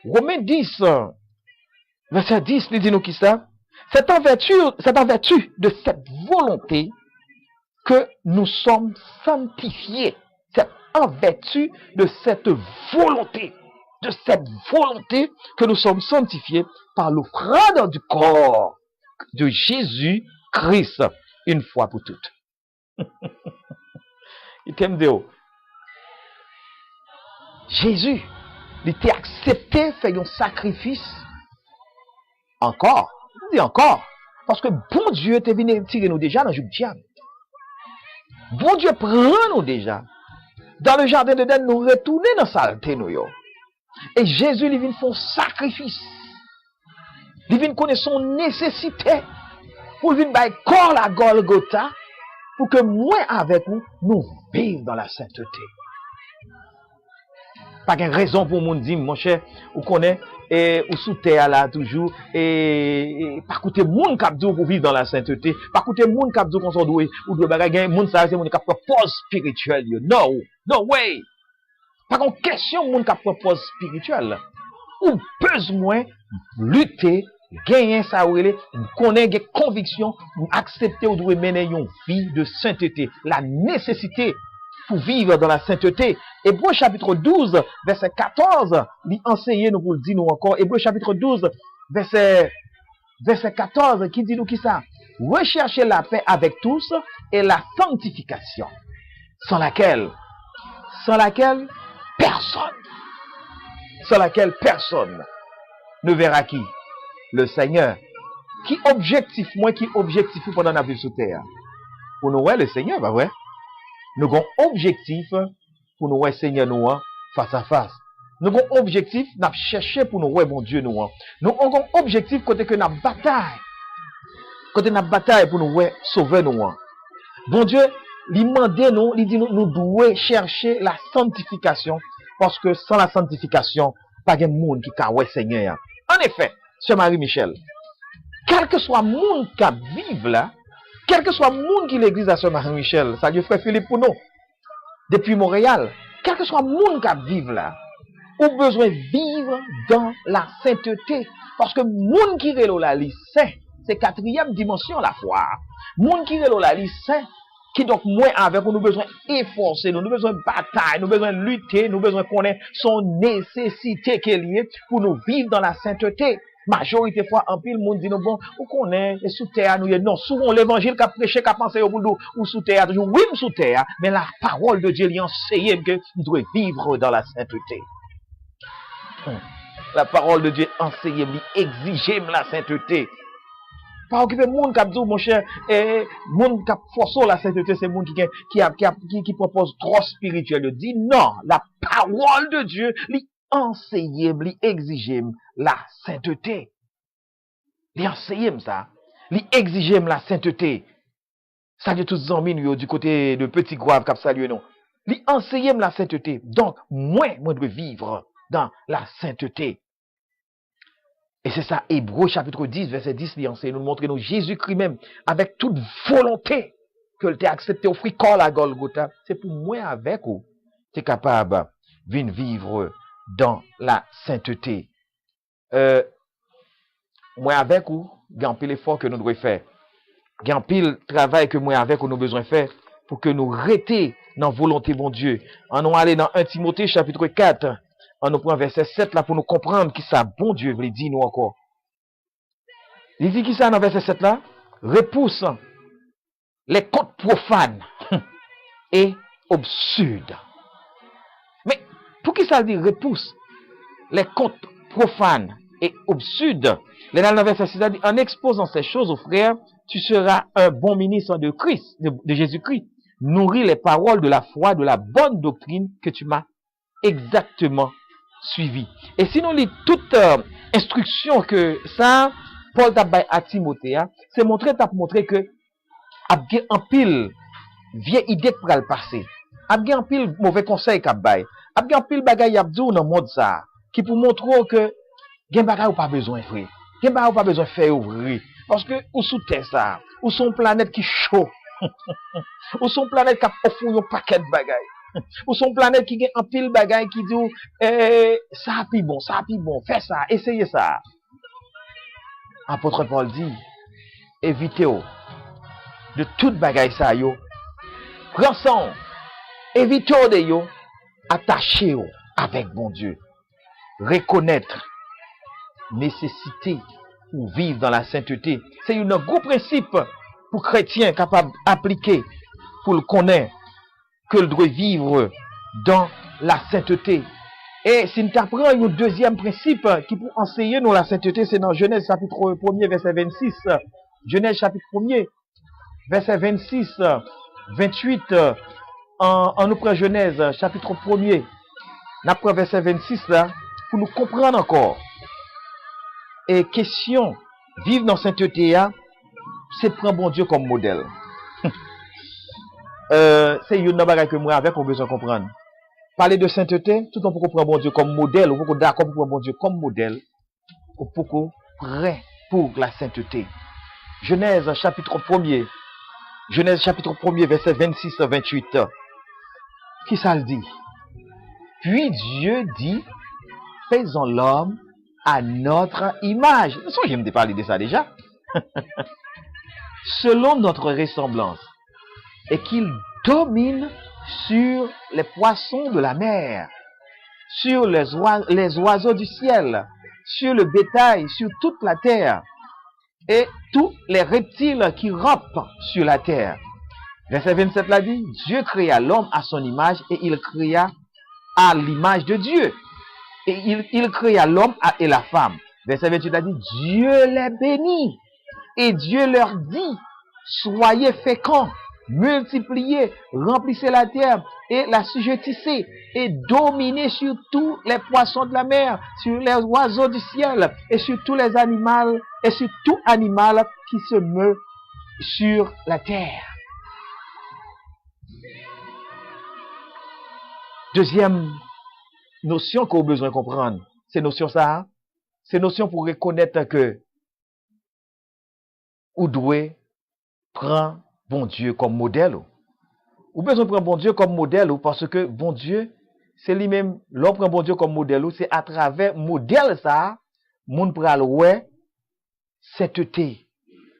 Romains 10 verset 10 il dit nous qui ça? C'est en vertu de cette volonté que nous sommes sanctifiés. C'est en vertu de cette volonté que nous sommes sanctifiés par l'offrande du corps de Jésus-Christ une fois pour toutes. Il t'aime de haut. Jésus, il était accepté faire un sacrifice encore. Il dit encore. Parce que bon Dieu était venu tirer nous déjà dans le diable. Bon Dieu prend nous déjà. Dans le jardin d'Éden, nous retourner dans la saleté. Et Jésus, il vient faire un sacrifice. Il vient connaître son nécessité. Pour venir faire corps la Golgotha. Pour que moi avec nous, nous vivions dans la sainteté. Pas qu'une raison pour mon dire, mon cher, vous connaissez, ou sous terre là toujours, et pas coûter moun k'ap di pour vivre dans la sainteté, pas coûter moun k'ap di qu'on soit doué, ou de bagay, moun ça, c'est moun k'ap propose spirituel, no way. Pas qu'une question moun k'ap propose spirituel, ou besoin lutter, gagner ça ou connaître des convictions, accepter ou doit mener une vie de sainteté, la nécessité pour vivre dans la sainteté. Hébreux chapitre 12, verset 14, lui enseigner nous pour le dire nous encore. Hébreux chapitre 12, verset 14, qui dit nous qui ça? Recherchez la paix avec tous et la sanctification, sans laquelle personne ne verra qui? Le Seigneur. Qui objectif pendant la vie sous terre? Pour nous, ouais, le Seigneur, bah ouais. Nous avons objectif pour nous voir Seigneur nous face à face. Nous avons objectif n'a chercher pour nous voir mon Dieu nous. Nous avons objectif côté que n'a bataille. Côté n'a bataille pour nous voir sauver nous. Bon Dieu, il demande nous, il dit nous devons chercher la sanctification parce que sans la sanctification, pas de monde qui peut voir Seigneur. En effet, Sœur Marie-Michel, quel que soit le monde qui vive là, quel que soit le monde qui l'église à Sœur Marie-Michel, salut frère Philippe pour nous, depuis Montréal, quel que soit le monde qui vive là, ou besoin de vivre dans la sainteté. Parce que le monde qui est là, saint, c'est quatrième dimension la foi. Le monde qui est là, saint, qui donc moins avec nous besoin efforcer, nous besoin de bataille, nous besoin de lutter, nous besoin de connaître son nécessité qui est liée pour nous vivre dans la sainteté. Majorité fois en pile monde dit nous bon ou connaît et sous terre nous non souvent l'évangile qu'a prêché qu'a pensé au bout ou sous terre toujours oui sous terre mais la parole de Dieu lui enseigne que nous devons vivre dans la sainteté. La parole de Dieu enseigne lui exige la sainteté. Pas occuper monde qui dit mon cher monde qui force la sainteté c'est monde qui propose trop spirituel de dit non la parole de Dieu lui enseigne lui exige la sainteté. Li enseigne ça. Li exige la sainteté. Ça de tous amis du côté de Petit Grave cap saluer non. Li enseigne la sainteté. Donc moi dois vivre dans la sainteté. Et c'est ça Hébreux chapitre 10 verset 10 li enseigne nous montrer nous Jésus-Christ même avec toute volonté que il t'a accepté offrir corps à Golgotha, c'est pour moi avec ou tu es capable de vivre dans la sainteté. Moi avec ou, il y a un pile effort que nous devons faire. Il y a un pile travail que moi avec ou nous besoin faire pour que nous restions dans la volonté de mon Dieu. On va aller dans 1 Timothée chapitre 4. On nous prend verset 7 là pour nous comprendre qui ça bon Dieu veut dire nous encore. Il dit qui ça dans verset 7 là? Repousse les contes profanes et absurdes. Mais pour qui ça dit repousse les contes profanes et absurdes? Les dans le verset 6 dit en exposant ces choses aux frères, tu seras un bon ministre de Christ, de Jésus-Christ. Nourris les paroles de la foi, de la bonne doctrine que tu m'as exactement suivi. Et sinon, toute instruction que ça, Paul t'a bay à Timothée, c'est montrer que a gen en pile vieille idée qui pral passer. A gen en pile mauvais conseil qu'a bay. A gen en pile bagay y a dit dans monde ça qui pour montrer que gen bagay ou pas besoin frère. Gen bagay ou pas besoin faire ouvrir parce que ou sous terre ça, ou son planète qui chaud. Ou son planète qui a offert un paquet de bagay. Ou son planète qui gen en pile bagay qui dit ça pi bon, fais ça, essayez ça. Apôtre Paul dit évitez-vous de toute bagaille ça yo. Prends son, évitez-vous de yo, attachez-vous avec bon Dieu. Reconnaître nécessité pour vivre dans la sainteté. C'est un gros principe pour chrétiens capable d'appliquer pour le connaître que le doit vivre dans la sainteté. Et si nous apprenons un deuxième principe qui peut enseigner nous la sainteté, c'est dans Genèse chapitre 1er, verset 26. Genèse chapitre 1er, verset 26, 28. En nous prend Genèse chapitre 1er, nous prenons verset 26 là, pour nous comprendre encore. Et question, vivre dans la sainteté, c'est prendre bon Dieu comme modèle. C'est une bagage que moi avec on besoin comprendre. Parler de sainteté, tout le monde peut prendre bon Dieu comme modèle, ou peut d'accord pour prendre bon Dieu comme modèle, ou peut prêt pour la sainteté. Genèse chapitre 1er, verset 26 à 28. Qui ça le dit? Puis Dieu dit, faisons l'homme à notre image. Je me parler de ça déjà. Selon notre ressemblance. Et qu'il domine sur les poissons de la mer, sur les oiseaux du ciel, sur le bétail, sur toute la terre, et tous les reptiles qui rampent sur la terre. Verset 27 l'a dit, Dieu créa l'homme à son image et il créa à l'image de Dieu. Et il créa l'homme et la femme. Verset 28 l'a dit, Dieu les bénit. Et Dieu leur dit, soyez féconds, multipliez, remplissez la terre et la sujettissez et dominez sur tous les poissons de la mer, sur les oiseaux du ciel et sur tous les animaux et sur tout animal qui se meut sur la terre. Deuxième notion qu'on a besoin de comprendre, c'est notion ça, c'est notion pour reconnaître que ou doit prendre bon Dieu comme modèle. Ou besoin de prendre bon Dieu comme modèle parce que bon Dieu, c'est lui-même, l'on prend bon Dieu comme modèle, c'est à travers modèle ça, moun pral ouais sainteté.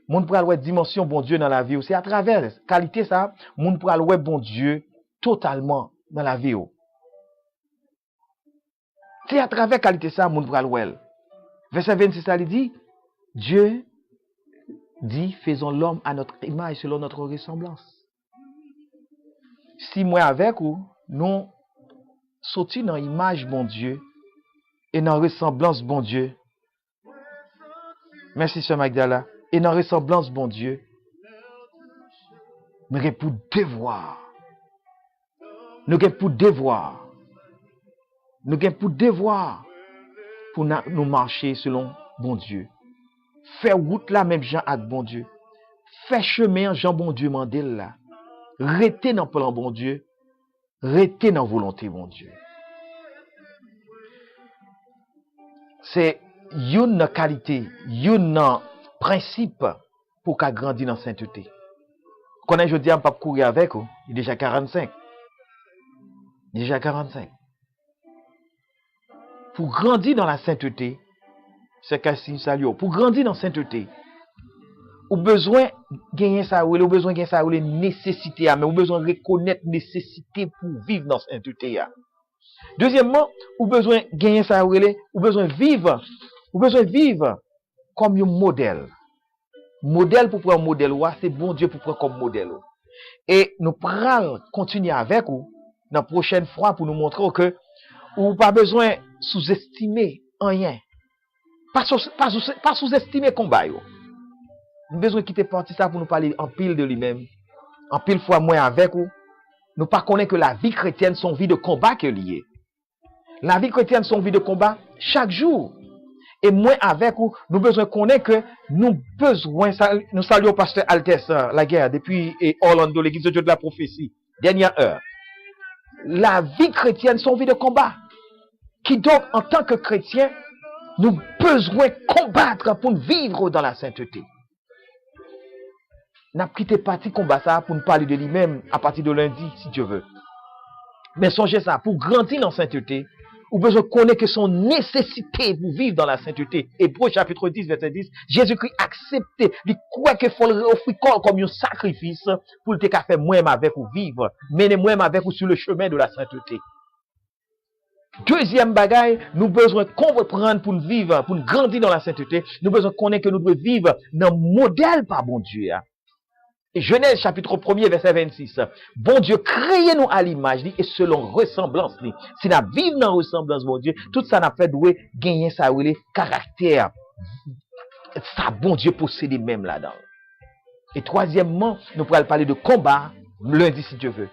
Moun pral ouais dimension bon Dieu dans la vie, c'est à travers qualité ça, moun pral ouais bon Dieu totalement dans la vie. C'est à travers qualité ça, moun pral ouais. Verset 26 ça dit, Dieu dit, faisons l'homme à notre image, selon notre ressemblance. Si moi avec ou, nous sortis dans l'image bon Dieu et dans ressemblance bon Dieu. Merci, Sœur Magdala. Et dans ressemblance bon Dieu, nous avons pour devoir. Nous avons pour devoir. Nous avons pour devoir pour nous marcher selon bon Dieu. Faire route là même Jean avec bon Dieu. Faire chemin Jean bon Dieu mandel là. Rester dans le plan bon Dieu. Rester dans la volonté bon Dieu. C'est une qualité, un principe pour qu'à grandir dans la sainteté. Quand je dis à pas courir avec, il est déjà 45. Déjà 45. Pour grandir dans la sainteté, c'est qu'un signe salut. Pour grandir dans la sainteté, ou besoin gagner ça, ou besoin gagner ça, ou les nécessités, mais ou besoin reconnaître nécessité pour vivre dans la sainteté. Deuxièmement, ou besoin gagner ça, ou besoin vivre comme un modèle. Modèle pour prendre modèle, c'est bon Dieu pour prendre comme modèle. Et nous pourrons continuer avec vous dans la prochaine fois pour nous montrer que ou pas besoin sous-estimer rien. Pas sous-estimer combat. Nous avons besoin de quitter partie ça pour nous parler en pile de lui-même. En pile fois moins avec vous. Nous pas connaître que la vie chrétienne, son vie de combat que lié. La vie chrétienne, son vie de combat chaque jour. Et moi avec vous, nous besoin connaître que nous besoin, nous saluons pasteur Altesse, la guerre, depuis Orlando, l'église de Dieu de la prophétie, dernière heure. La vie chrétienne, son vie de combat. Qui donc, en tant que chrétien, nous besoin combattre pour vivre dans la sainteté. N'a quitté parti combat ça pour nous parler de lui-même à partir de lundi, si Dieu veut. Mais songez ça, pour grandir dans la sainteté, ou besoin de connaître que son nécessité pour vivre dans la sainteté. Hébreux chapitre 10, verset 10, Jésus-Christ accepté, il croit qu'il faut offrir comme un sacrifice pour le faire moi-même avec ou vivre, mener moi-même avec ou sur le chemin de la sainteté. Deuxième bagaille, nous besoin comprendre pour nous vivre, pour nous grandir dans la sainteté, nous besoin connaître que nous devons vivre dans le modèle par bon Dieu. Et Genèse chapitre 1er verset 26. Bon Dieu créé nous à l'image et selon ressemblance. Si nous vivons dans ressemblance bon Dieu, tout ça n'a fait doué gagner ça ou les caractères. Ça bon Dieu possède même là-dedans. Et troisièmement, nous pourrons parler de combat lundi si Dieu veut.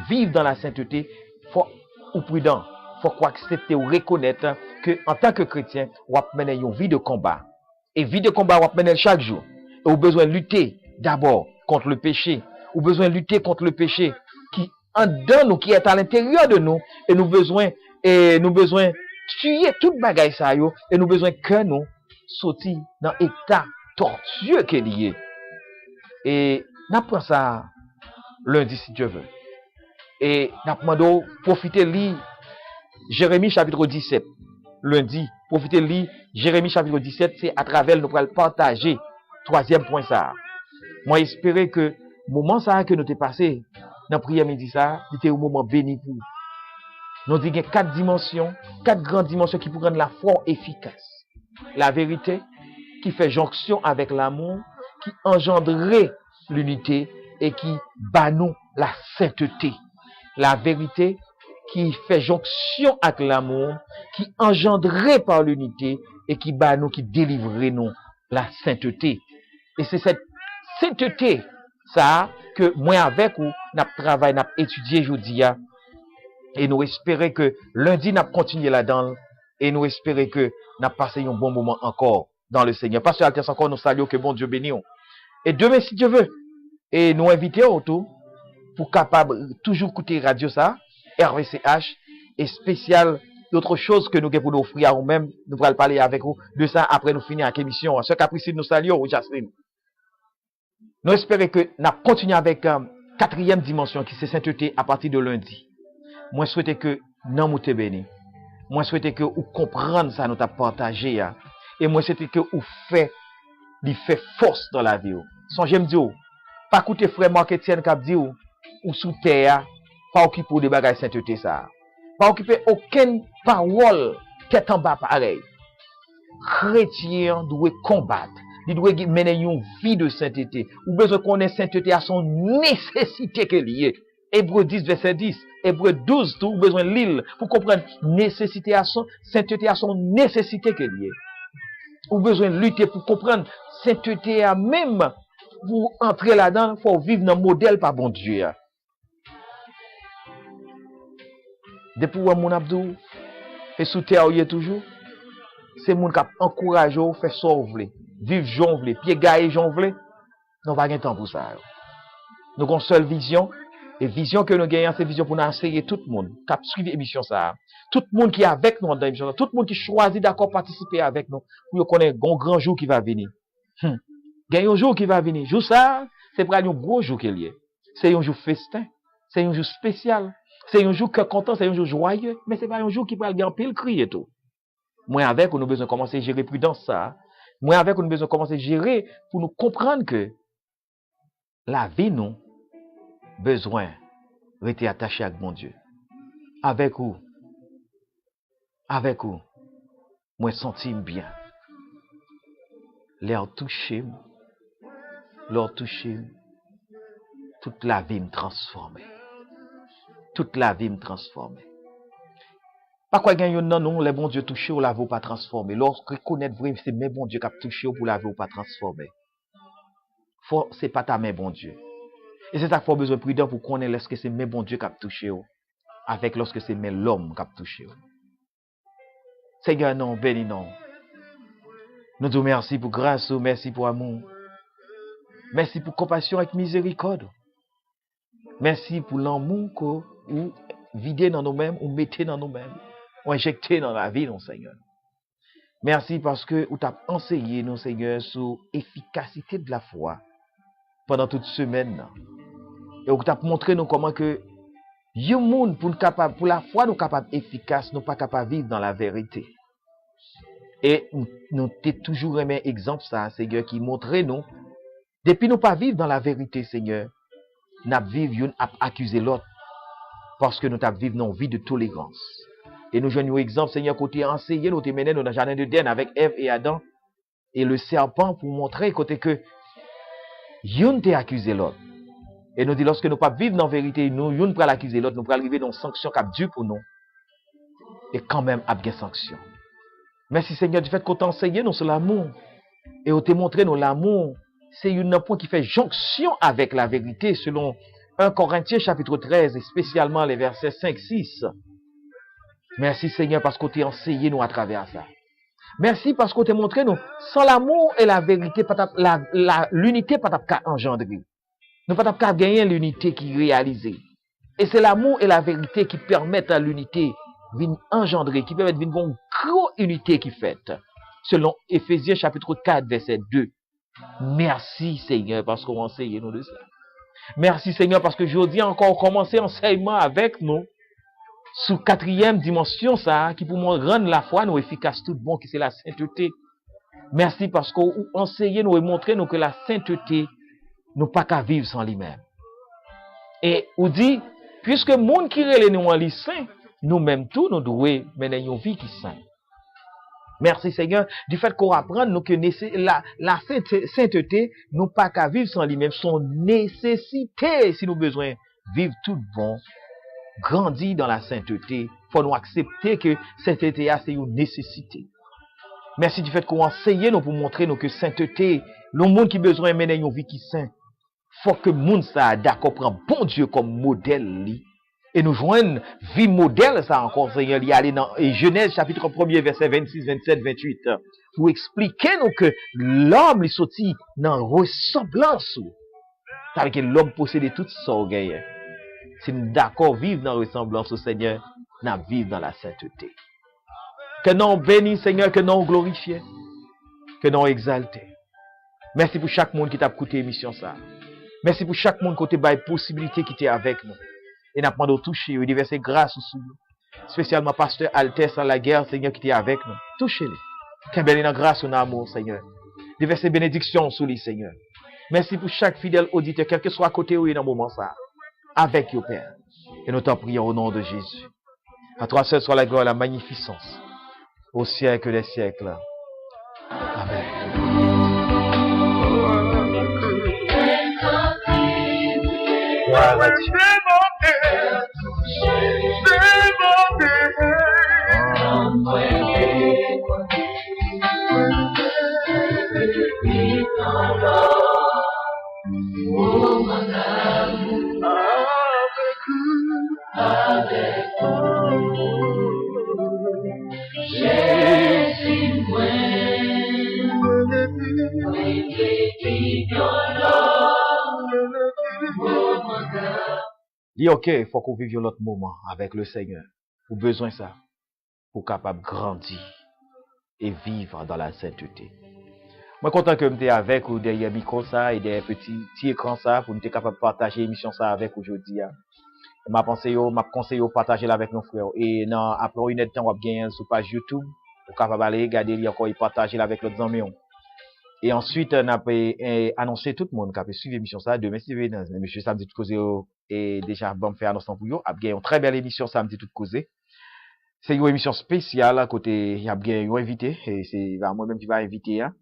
Vivre dans la sainteté, faut ou prudent, faut quoi accepter ou reconnaître que en tant que chrétien, on va mener une vie de combat. Et vie de combat, on va mener chaque jour. Et on a besoin de lutter d'abord contre le péché. On a besoin de lutter contre le péché qui en dedans nous, qui est à l'intérieur de nous. Et nous besoin tuer toute bagaille ça yo. Et nous besoin que nous sortir dans l'état tortueux qui est lié. Et n'apprend ça lundi si Dieu veut. Et n'apprend profiter lire Jérémie chapitre 17. Lundi, profiter lire Jérémie chapitre 17, c'est à travers nous pour partager. Troisième point ça. Moi, j'espérais que le moment ça que nous t'ai passé dans la prière midi ça, c'était un moment béni pour nous. Nous disons qu'il y a 4 dimensions, 4 grandes dimensions qui pourraient rendre la foi efficace. La vérité, qui fait jonction avec l'amour, qui engendrerait l'unité et qui bat nous la sainteté. La vérité, qui fait jonction avec l'amour, qui engendrerait par l'unité et qui bat nous, qui délivrerait nous la sainteté. Et c'est cette sainteté, ça, que moi avec ou, n'a travaillé, n'a étudié aujourd'hui, et nous espérons que lundi, n'a continué là-dedans, et nous espérons que n'a passé un bon moment encore dans le Seigneur. Pasteur Altesse, encore nous saluons, que bon Dieu bénisse. Et demain, si Dieu veut, et nous inviter autour, pour capable toujours écouter radio ça, RVCH, et spécial, d'autres choses que nous avons pour nous offrir à nous-mêmes, nous allons parler avec vous de ça après nous finir avec l'émission. Ce caprice, nous saluons, Jacqueline. Nous espérons que nous continuons avec quatrième dimension qui c'est sainteté à partir de lundi. Moi, je souhaite que nous nous bénis. Moi, je souhaite que vous compreniez ça, nous avons partagé. Et moi, je souhaite que vous fait force dans la vie. Songez me dire, pas écouter frère Marc Etienne qui dit ou sous terre, pas occuper de bagages sainteté ça. Pas occuper aucune parole tête en bas pareil. Chrétien doit combattre. Il doit mener une vie de sainteté. Ou besoin qu'on ait sainteté à son nécessité qu'elle y est. Hébreux 10, verset 10. Hébreux 12, tout besoin de l'île. Pour comprendre nécessité à son, sainteté à son nécessité qu'elle y est. Ou besoin de lutter pour comprendre sainteté à même. Pour entrer là-dedans, il faut vivre dans le modèle par bon Dieu. Depuis où mon abdou, et sous terre toujours, c'est mon qui encourage ou fait sauver. Vivre jonvler, pied gaillé jonvler, nous n'avons pas de temps pour ça. Nous avons une seule vision, et vision que nous gagnons, c'est vision pour nous enseigner tout le monde, qui suivi l'émission ça. Tout le monde qui est avec nous dans l'émission, tout le monde qui choisit d'accord participer avec nous, pour connaître un grand jour qui va venir. Il y a un jour qui va venir. Jour ça, c'est pas un gros jour qu'il y a. C'est un jour festin, c'est un jour spécial, c'est un jour que content, c'est un jour joyeux, mais c'est pas un jour qui va gagner pile cri et tout. Moi avec, on a besoin de commencer à gérer prudence ça. Moi avec, on a besoin de commencer à gérer pour nous comprendre que la vie, nous, besoin de rester attaché avec mon Dieu. Avec vous, moi senti bien. Leur toucher, toute la vie me transforme. Toute la vie me transforme. Pas quoi gagner non non les bons Dieu touché ou la vie pas transformer. Lorsque reconnaître vrai c'est mes bons Dieu qui a touché pour la vie pas transformer. Faut c'est pas ta main bon Dieu. Et c'est ça qu'il faut besoin prudent pour connaître est-ce que c'est mes bons Dieu qui a touché ou. avec lorsque c'est même l'homme qui a touché. Seigneur, non, bénis non. Nous te merci pour grâce, merci pour amour. Merci pour compassion et miséricorde. Merci pour l'amour que vous videz dans nous-mêmes, ou mettez dans nous-mêmes, ou injectez dans la vie, non, Seigneur. Merci parce que vous avez enseigné, non, Seigneur, sur l'efficacité de la foi pendant toute semaine. Et vous avez montré nous comment que le monde, pour la foi, nous capables efficace, nous pas capables de vivre dans la vérité. Et nous t'es toujours aimé exemple ça, Seigneur, qui montrait nous, depuis nous pas vivre dans la vérité, Seigneur, nous vivons à accuser l'autre, parce que nous vivons dans une vie de tolérance. Et nous jouons un exemple, Seigneur, côté enseigné, nous t'es mené dans le jardin de Den avec Ève et Adam, et le serpent pour montrer côté que yon t'es accusé l'autre. Et nous dit, lorsque nous pas vivre dans la vérité, nous yon pas l'accuser l'autre, nous pas arriver dans une sanction qui a dû pour nous. Et quand même, à bien sanction. Merci Seigneur du fait qu'on t'a enseigné nous sur l'amour. Et on t'a montré nous l'amour. C'est un point qui fait jonction avec la vérité selon 1 Corinthiens chapitre 13 et spécialement les versets 5-6. Merci Seigneur parce qu'on t'a enseigné nous à travers ça. Merci parce qu'on t'a montré nous, sans l'amour et la vérité, l'unité pas qu'à engendrer. Nous pas qu'à gagner l'unité qui est réalisée. Et c'est l'amour et la vérité qui permettent à l'unité de engendrer, qui permettent d'une grande unité qui fait. Selon Éphésiens chapitre 4 verset 2. Merci Seigneur parce qu'on enseigne nous de ça. Merci Seigneur parce que aujourd'hui encore commencé enseignement avec nous. Sous 4e dimension, ça, qui pour moi rendre la foi nous efficace tout bon, qui c'est la sainteté. Merci parce qu'on enseigne nous et montré nous que la sainteté, nous pas qu'à vivre sans lui-même. Et on dit, puisque le monde qui relève nous en saint, nous-mêmes tous, nous devons mener une vie qui est sainte. Merci Seigneur, du fait qu'on apprend nous que la sainteté, nous pas qu'à vivre sans lui-même, son nécessité, si nous besoin vivre tout bon. Grandir dans la sainteté, faut nous accepter que sainteté c'est une nécessité. Merci du fait qu'on enseigne nous pour montrer nous que sainteté, le monde qui besoin de mener une vie qui saint, faut que le monde ça d'accord prend bon Dieu comme modèle et nous joignent vie modèle ça encore Seigneur y aller dans Genèse chapitre 1er verset 26, 27, 28 pour expliquer nous que l'homme est sorti dans ressemblance avec que l'homme possédait toute son orgueil. Si nous d'accord vivre dans la ressemblance au Seigneur, nous vivons dans la sainteté. Que nous bénisse Seigneur, que nous glorifions, que nous exaltons. Merci pour chaque monde qui t'a écouté l'émission ça. Merci pour chaque monde qui a possibilité qui était avec nous. Et nous avons touché, et déverser grâce sur nous. Spécialement pasteur Altesse à la guerre, Seigneur, qui était avec nous. Touchez-les. Qu'un béni dans grâce ou dans amour, Seigneur. Déverser bénédiction sur lui, Seigneur. Merci pour chaque fidèle auditeur, quel que soit à côté ou dans le moment ça. Avec au Père. Et nous t'en prions au nom de Jésus. À toi seul soit la gloire et la magnificence. Au siècle des siècles. Amen. Dis ok, il faut qu'on vive notre moment avec le Seigneur. Pour besoin ça. Pour capable grandir et vivre dans la sainteté. Moi content que m'étais avec ou derrière micro ça et des petits écrans ça pour nous capable partager l'émission ça avec aujourd'hui. M'a conseillé de partager avec nos frères et non après une heure de temps on va gagner sur page YouTube pour capable aller regarder li encore et partager avec l'autre amis. Et ensuite on a annoncé tout le monde qui a suivi l'émission ça demain si monsieur samedi tout causer et déjà bon faire annonce pour yo a gagné une très belle émission samedi tout causer. C'est une émission spéciale à côté y a gagné un invité et c'est moi même qui va inviter hein.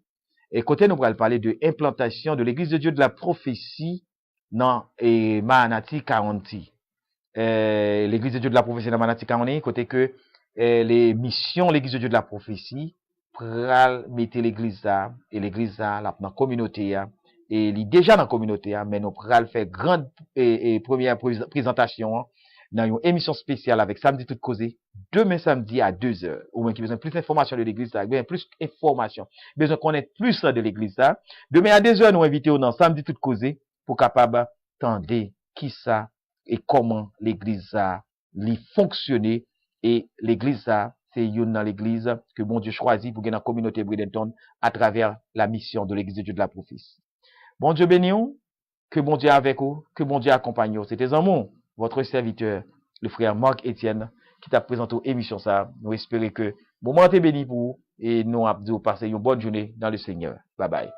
Et côté nous allons parler de implantation de l'église de Dieu de la prophétie dans et Mahanati County. L'église de Dieu de la prophétie dans Mahanati County côté que les missions l'église de Dieu de la prophétie pral mettre l'église là et l'église là dans communauté et il est déjà dans communauté mais nous pral faire grande et première présentation dans une émission spéciale avec Samedi Tout Causé, demain samedi à 2h. Ou bien qui besoin plus d'informations de l'église, besoin plus d'informations, besoin connaître plus de l'église. Demain à 2h, nous invitons dans Samedi Tout Causé pour capable tendre qui ça et comment l'église a fonctionner et l'église a c'est une dans l'église que bon Dieu choisit pour gagner la communauté Bradenton à travers la mission de l'église de Dieu de la prophétie. Bon Dieu béni vous, que bon Dieu avec vous, que bon Dieu accompagne vous. C'était Zamon, votre serviteur, le frère Marc Etienne, qui t'a présenté l'émission ça. Nous espérons que moment est béni pour vous et nous avons passé une bonne journée dans le Seigneur. Bye bye.